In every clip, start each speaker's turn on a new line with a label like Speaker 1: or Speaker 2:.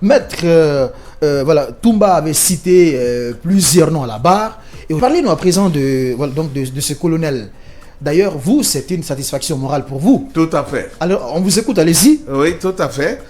Speaker 1: Maître, voilà, Toumba avait cité plusieurs noms à la barre. Et parlez-nous à présent de ce colonel. D'ailleurs, vous, c'est une satisfaction morale pour vous.
Speaker 2: Tout à fait.
Speaker 1: Alors, on vous écoute, allez-y.
Speaker 2: Oui, tout à fait.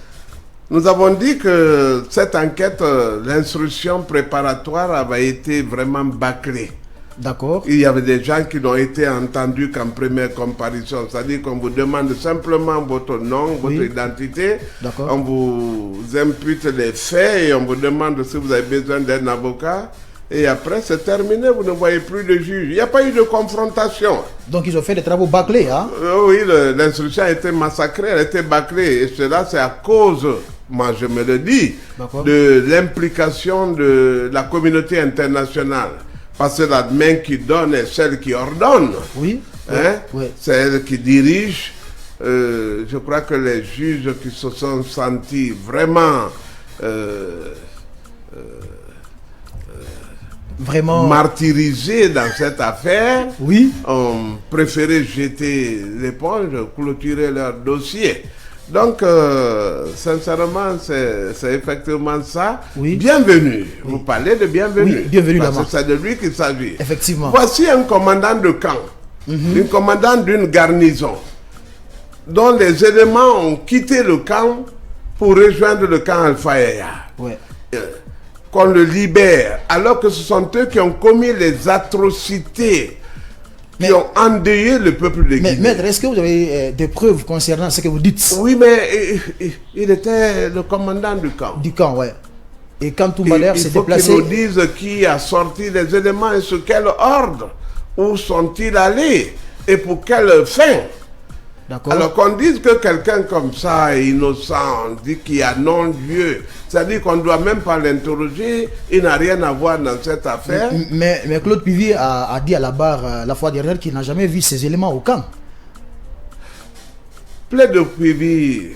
Speaker 2: Nous avons dit que cette enquête, l'instruction préparatoire avait été vraiment bâclée.
Speaker 1: D'accord.
Speaker 2: Il y avait des gens qui n'ont été entendus qu'en première comparution. C'est-à-dire qu'on vous demande simplement votre nom, votre identité.
Speaker 1: D'accord.
Speaker 2: On vous impute les faits et on vous demande si vous avez besoin d'un avocat. Et après, c'est terminé, vous ne voyez plus de juge. Il n'y a pas eu de confrontation.
Speaker 1: Donc, ils ont fait des travaux bâclés, hein?
Speaker 2: Oui, l'instruction a été massacrée, elle a été bâclée. Et cela, c'est à cause, moi je me le dis, de l'implication de la communauté internationale. Parce que la main qui donne est celle qui ordonne.
Speaker 1: Oui.
Speaker 2: Hein?
Speaker 1: Oui.
Speaker 2: C'est elle qui dirige. Je crois que les juges qui se sont sentis vraiment...
Speaker 1: vraiment
Speaker 2: martyrisés dans cette affaire,
Speaker 1: oui,
Speaker 2: ont préféré jeter l'éponge, clôturer leur dossier. Donc, sincèrement, c'est effectivement ça.
Speaker 1: Oui.
Speaker 2: Bienvenue.
Speaker 1: Oui.
Speaker 2: Vous parlez de bienvenue.
Speaker 1: Oui, bienvenue
Speaker 2: parce
Speaker 1: là-bas.
Speaker 2: que c'est de lui qu'il s'agit.
Speaker 1: Effectivement.
Speaker 2: Voici un commandant de camp, un commandant d'une garnison, dont les éléments ont quitté le camp pour rejoindre le camp Al-Fayaya.
Speaker 1: Ouais.
Speaker 2: Qu'on le libère, alors que ce sont eux qui ont commis les atrocités, qui ont endeuillé le peuple de Guinée.
Speaker 1: Maître, est-ce que vous avez des preuves concernant ce que vous dites?
Speaker 2: Oui, mais il était le commandant du camp.
Speaker 1: Du camp, ouais. Et quand Toumba d'ailleurs s'est déplacé...
Speaker 2: Il faut qu'ils nous disent qui a sorti les éléments et sous quel ordre. Où sont-ils allés et pour quelle fin? Alors qu'on dise que quelqu'un comme ça est innocent, on dit qu'il y a non-lieu, c'est-à-dire qu'on ne doit même pas l'interroger, il n'a rien à voir dans cette affaire.
Speaker 1: Mais Claude Pivy a dit à la barre la fois dernière qu'il n'a jamais vu ces éléments au camp.
Speaker 2: Claude Pivy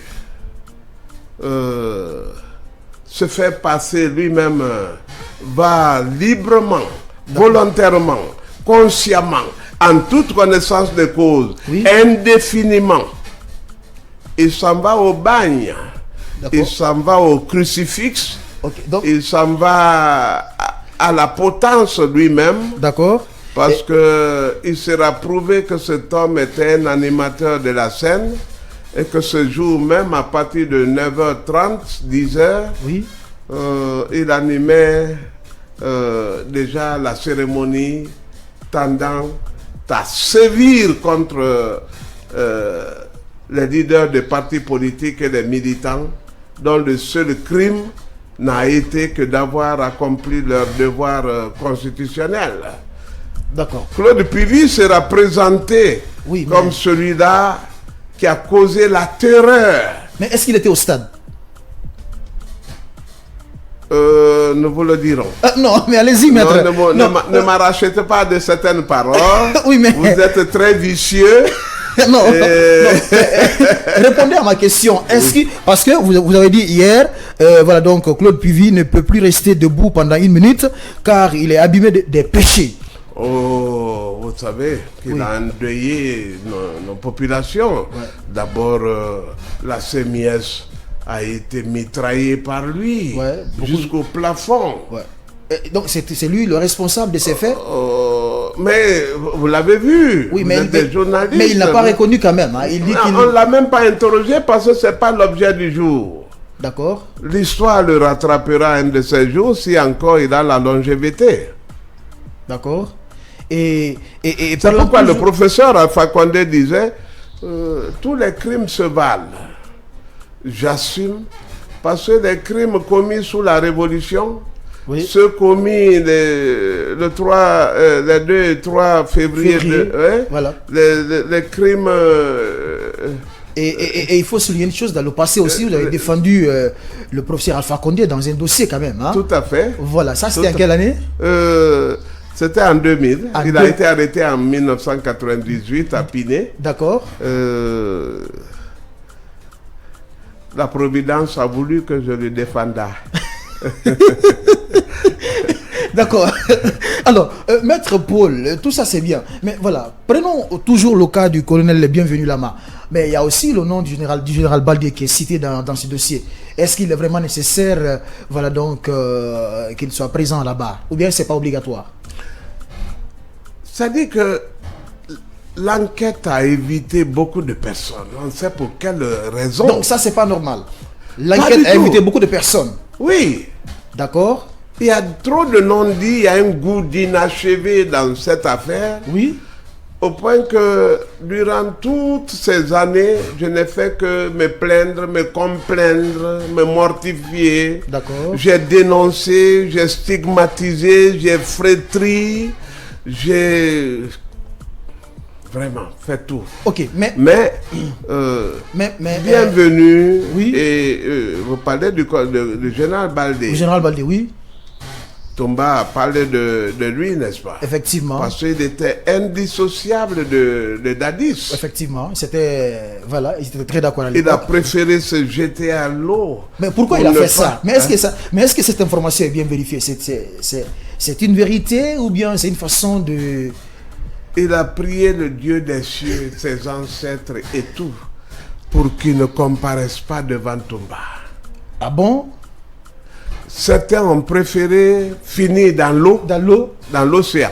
Speaker 2: se fait passer lui-même, va librement, volontairement, consciemment, en toute connaissance de cause, indéfiniment. Il s'en va au bagne, il s'en va au crucifix, il s'en va à la potence lui-même.
Speaker 1: D'accord.
Speaker 2: Parce qu'il sera prouvé que cet homme était un animateur de la scène et que ce jour même, à partir de 9h30, 10h, il animait déjà la cérémonie tendant à sévir contre les leaders des partis politiques et des militants dont le seul crime n'a été que d'avoir accompli leur devoir constitutionnel.
Speaker 1: D'accord.
Speaker 2: Claude Pivy sera présenté comme celui-là qui a causé la terreur.
Speaker 1: Mais est-ce qu'il était au stade?
Speaker 2: Nous vous le dirons.
Speaker 1: Non, mais allez-y, maître.
Speaker 2: Ne m'arrachez pas de certaines paroles.
Speaker 1: Oui, mais...
Speaker 2: Vous êtes très vicieux.
Speaker 1: Non. Répondez à ma question. Est-ce que, parce que vous avez dit hier, voilà, donc Claude Pivy ne peut plus rester debout pendant 1 minute car il est abîmé des péchés.
Speaker 2: Oh, vous savez qu'il a endeuillé nos populations. D'abord, la CMIS a été mitraillée par lui jusqu'au plafond.
Speaker 1: Donc c'est lui le responsable de ces faits?
Speaker 2: Mais vous l'avez vu,
Speaker 1: oui,
Speaker 2: vous êtes des journalistes.
Speaker 1: Mais il n'a pas reconnu quand même. Hein. Il dit
Speaker 2: on ne l'a même pas interrogé parce que ce n'est pas l'objet du jour.
Speaker 1: D'accord.
Speaker 2: L'histoire le rattrapera un de ces jours si encore il a la longévité.
Speaker 1: D'accord.
Speaker 2: C'est pourquoi le professeur Alpha Condé disait tous les crimes se valent. J'assume, parce que les crimes commis sous la Révolution, ceux commis le 2 et 3 février, les crimes...
Speaker 1: Et il faut souligner une chose, dans le passé aussi, vous avez défendu le professeur Alpha Condé dans un dossier quand même. Hein?
Speaker 2: Tout à fait.
Speaker 1: Voilà, ça c'était en quelle année?
Speaker 2: C'était en 2000. Il a été arrêté en 1998 à Pinet.
Speaker 1: D'accord.
Speaker 2: La Providence a voulu que je le défenda.
Speaker 1: D'accord. Alors, Maître Paul, tout ça c'est bien. Mais voilà, prenons toujours le cas du colonel Le Bienvenu Lama. Mais il y a aussi le nom du général Baldé qui est cité dans ce dossier. Est-ce qu'il est vraiment nécessaire, voilà donc, qu'il soit présent là-bas? Ou bien c'est pas obligatoire?
Speaker 2: Ça dit que l'enquête a évité beaucoup de personnes. On ne sait pour quelle raison.
Speaker 1: Donc ça, c'est pas normal. L'enquête a évité beaucoup de personnes.
Speaker 2: Oui.
Speaker 1: D'accord.
Speaker 2: Il y a trop de non-dits, il y a un goût d'inachevé dans cette affaire.
Speaker 1: Oui.
Speaker 2: Au point que durant toutes ces années, je n'ai fait que me plaindre, me complaindre, me mortifier.
Speaker 1: D'accord.
Speaker 2: J'ai dénoncé, j'ai stigmatisé, j'ai flétri, j'ai vraiment fait tout.
Speaker 1: Ok, mais
Speaker 2: bienvenue.
Speaker 1: Oui.
Speaker 2: Et vous parlez du général Baldé.
Speaker 1: Le général Baldé, oui.
Speaker 2: Toumba a parlé de lui, n'est-ce pas?
Speaker 1: Effectivement.
Speaker 2: Parce qu'il était indissociable de Dadis.
Speaker 1: Effectivement, c'était voilà, ils étaient très d'accord à l'époque.
Speaker 2: Il a préféré se jeter à l'eau.
Speaker 1: Mais pourquoi il a fait ça? Mais est-ce que cette information est bien vérifiée? C'est une vérité ou bien c'est une façon de...
Speaker 2: Il a prié le Dieu des cieux, ses ancêtres et tout, pour qu'il ne comparaisse pas devant Toumba.
Speaker 1: Ah bon?
Speaker 2: Certains ont préféré finir dans l'eau.
Speaker 1: Dans l'eau?
Speaker 2: Dans l'océan.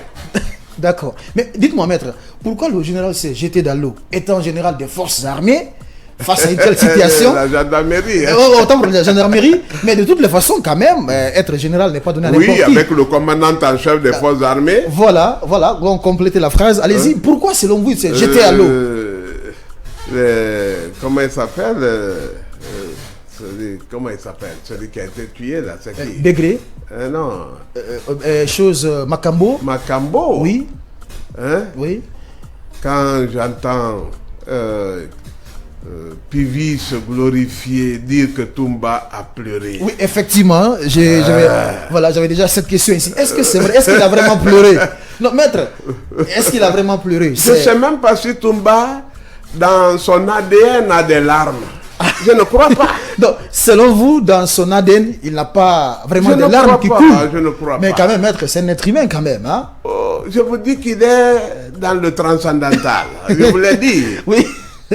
Speaker 1: D'accord. Mais dites-moi, maître, pourquoi le général s'est jeté dans l'eau? Étant général des forces armées, face à une telle situation...
Speaker 2: La gendarmerie. Hein.
Speaker 1: Autant pour la gendarmerie, mais de toutes les façons, quand même, être général n'est pas donné à n'importe qui.
Speaker 2: Oui, avec le commandant en chef des forces armées.
Speaker 1: Voilà, on complète la phrase. Allez-y, pourquoi selon vous il s'est jeté à l'eau?
Speaker 2: Comment il s'appelle comment il s'appelle? Celui qui a été tué là, c'est qui?
Speaker 1: Degré.
Speaker 2: Non.
Speaker 1: Makambo.
Speaker 2: Makambo.
Speaker 1: Oui.
Speaker 2: Hein?
Speaker 1: Oui.
Speaker 2: Quand j'entends Pivi se glorifier, dire que Toumba a pleuré.
Speaker 1: Oui, effectivement, j'avais déjà cette question ici. Est-ce que c'est vrai? Est-ce qu'il a vraiment pleuré? Non, maître, est-ce qu'il a vraiment pleuré?
Speaker 2: Je ne sais même pas si Toumba, dans son ADN, a des larmes. Je ne crois pas.
Speaker 1: Donc, selon vous, dans son ADN, il n'a pas vraiment des larmes qui coulent.
Speaker 2: Je ne crois pas.
Speaker 1: Mais quand même, maître, c'est un être humain quand même. Hein?
Speaker 2: Je vous dis qu'il est dans le transcendantal. Je vous l'ai dit.
Speaker 1: Oui.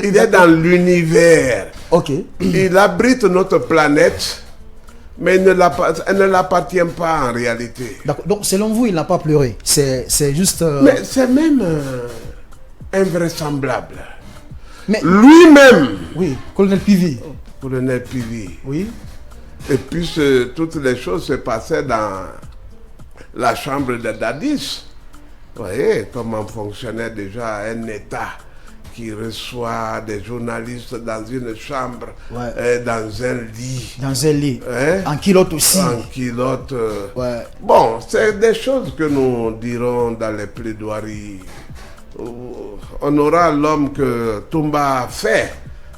Speaker 2: Il est dans l'univers.
Speaker 1: Ok.
Speaker 2: Il abrite notre planète, mais elle ne l'appartient pas en réalité.
Speaker 1: D'accord. Donc, selon vous, il n'a pas pleuré. C'est juste...
Speaker 2: Mais c'est même invraisemblable.
Speaker 1: Mais
Speaker 2: lui-même.
Speaker 1: Oui, colonel Pivi.
Speaker 2: Colonel Pivi.
Speaker 1: Oui.
Speaker 2: Et puis toutes les choses se passaient dans la chambre de Dadis. Vous voyez comment fonctionnait déjà un État qui reçoit des journalistes dans une chambre, dans un lit.
Speaker 1: Dans un lit.
Speaker 2: Hein?
Speaker 1: En culotte aussi.
Speaker 2: En culotte.
Speaker 1: Ouais.
Speaker 2: Bon, c'est des choses que nous dirons dans les plaidoiries. On aura l'homme que Toumba a fait.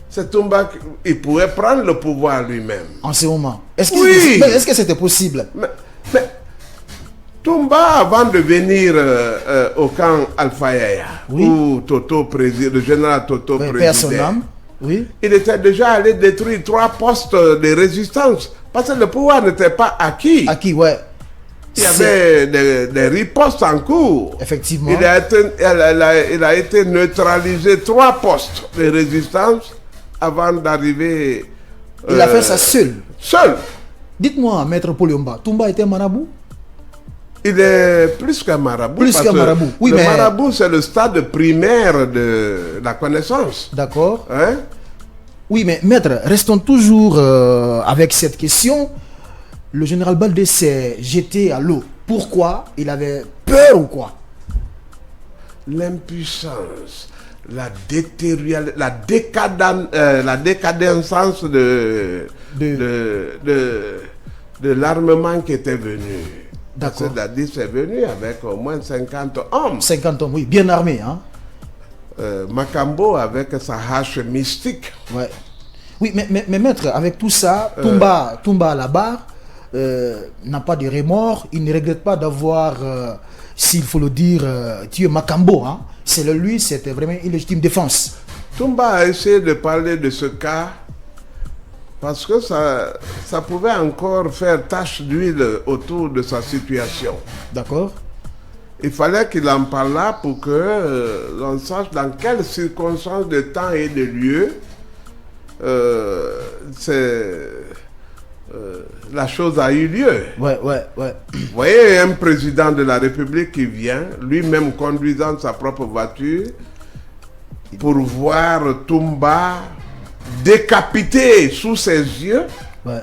Speaker 2: C'est Toumba qui pourrait prendre le pouvoir lui-même.
Speaker 1: En ce moment. Est-ce que c'était possible?
Speaker 2: Mais Toumba, avant de venir au camp Alpha Yaya, où Toto préside, le général Toto présidait,
Speaker 1: oui.
Speaker 2: Il était déjà allé détruire 3 postes de résistance parce que le pouvoir n'était pas acquis.
Speaker 1: Acquis, ouais.
Speaker 2: Il y avait des ripostes en cours.
Speaker 1: Effectivement.
Speaker 2: Il a été neutralisé 3 postes de résistance avant d'arriver.
Speaker 1: Il a fait ça seul.
Speaker 2: Seul.
Speaker 1: Dites-moi, maître Poliomba, Toumba était marabout?
Speaker 2: Il est plus qu'un marabout.
Speaker 1: Plus qu'un marabout. Oui,
Speaker 2: le marabout, c'est le stade primaire de la connaissance.
Speaker 1: D'accord.
Speaker 2: Hein?
Speaker 1: Oui, mais maître, restons toujours avec cette question. Le général Baldé s'est jeté à l'eau. Pourquoi? Il avait peur ou quoi?
Speaker 2: L'impuissance, la décadence de l'armement qui était venu.
Speaker 1: D'accord.
Speaker 2: Dadis est venu avec au moins 50 hommes.
Speaker 1: 50 hommes, oui, bien armés. Hein?
Speaker 2: Makambo avec sa hache mystique.
Speaker 1: Ouais. Oui, mais maître, avec tout ça, Toumba à la barre, n'a pas de remords. Il ne regrette pas d'avoir, s'il faut le dire, tué Makambo. Hein? Selon lui, c'était vraiment une légitime défense.
Speaker 2: Toumba a essayé de parler de ce cas Parce que ça pouvait encore faire tache d'huile autour de sa situation.
Speaker 1: D'accord.
Speaker 2: Il fallait qu'il en parlât pour que l'on sache dans quelles circonstances de temps et de lieu la chose a eu lieu.
Speaker 1: Ouais.
Speaker 2: Vous voyez un président de la République qui vient, lui-même conduisant sa propre voiture, pour voir Toumba décapité sous ses yeux.
Speaker 1: Ouais.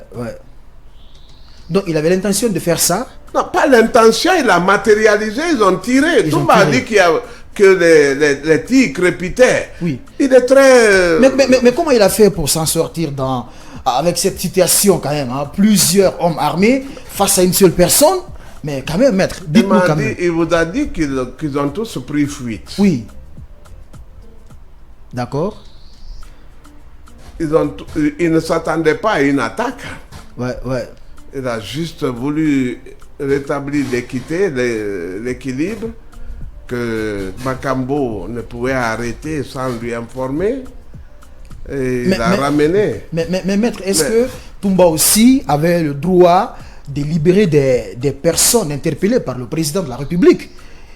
Speaker 1: Donc il avait l'intention de faire ça.
Speaker 2: Non, pas l'intention, il a matérialisé, ils ont tiré. Toumba a dit que les tirs crépitaient.
Speaker 1: Oui.
Speaker 2: Il est très...
Speaker 1: Mais comment il a fait pour s'en sortir avec cette situation quand même, hein? Plusieurs hommes armés face à une seule personne. Mais quand même, maître, dites-nous quand même.
Speaker 2: Il vous a dit qu'ils ont tous pris fuite.
Speaker 1: Oui. D'accord.
Speaker 2: Ils ne s'attendaient pas à une attaque.
Speaker 1: Ouais.
Speaker 2: Il a juste voulu rétablir l'équité, l'équilibre, que Makambo ne pouvait arrêter sans lui informer. Et il l'a ramené.
Speaker 1: Mais maître, est-ce que Toumba aussi avait le droit de libérer des personnes interpellées par le président de la République?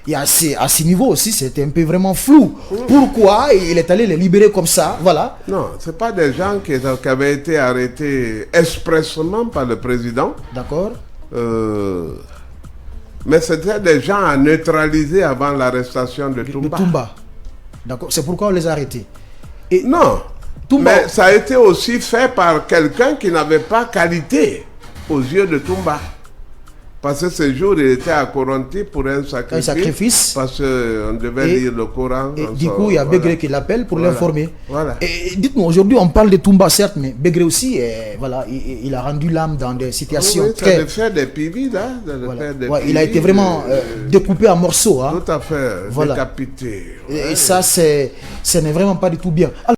Speaker 1: Et à ce niveau aussi, c'était un peu vraiment flou. Pourquoi il est allé les libérer comme ça? Voilà.
Speaker 2: Non, ce pas des gens qui avaient été arrêtés expressément par le président.
Speaker 1: D'accord.
Speaker 2: Mais c'était des gens à neutraliser avant l'arrestation de Toumba.
Speaker 1: D'accord. C'est pourquoi on les a arrêtés.
Speaker 2: Non. Mais ça a été aussi fait par quelqu'un qui n'avait pas qualité aux yeux de Toumba. Parce que ce jour, il était à Coronti pour un sacrifice. Parce qu'on devait lire le Coran.
Speaker 1: Et du coup, il y a Begré qui l'appelle pour l'informer. Voilà. Et dites-nous, aujourd'hui, on parle de Toumba, certes, mais Begré aussi, voilà, il a rendu l'âme dans des situations
Speaker 2: très... Il a fait des pivis, là.
Speaker 1: Il a été vraiment découpé en morceaux. Hein.
Speaker 2: Tout à fait, décapité.
Speaker 1: Et ça, ce n'est vraiment pas du tout bien. Alors,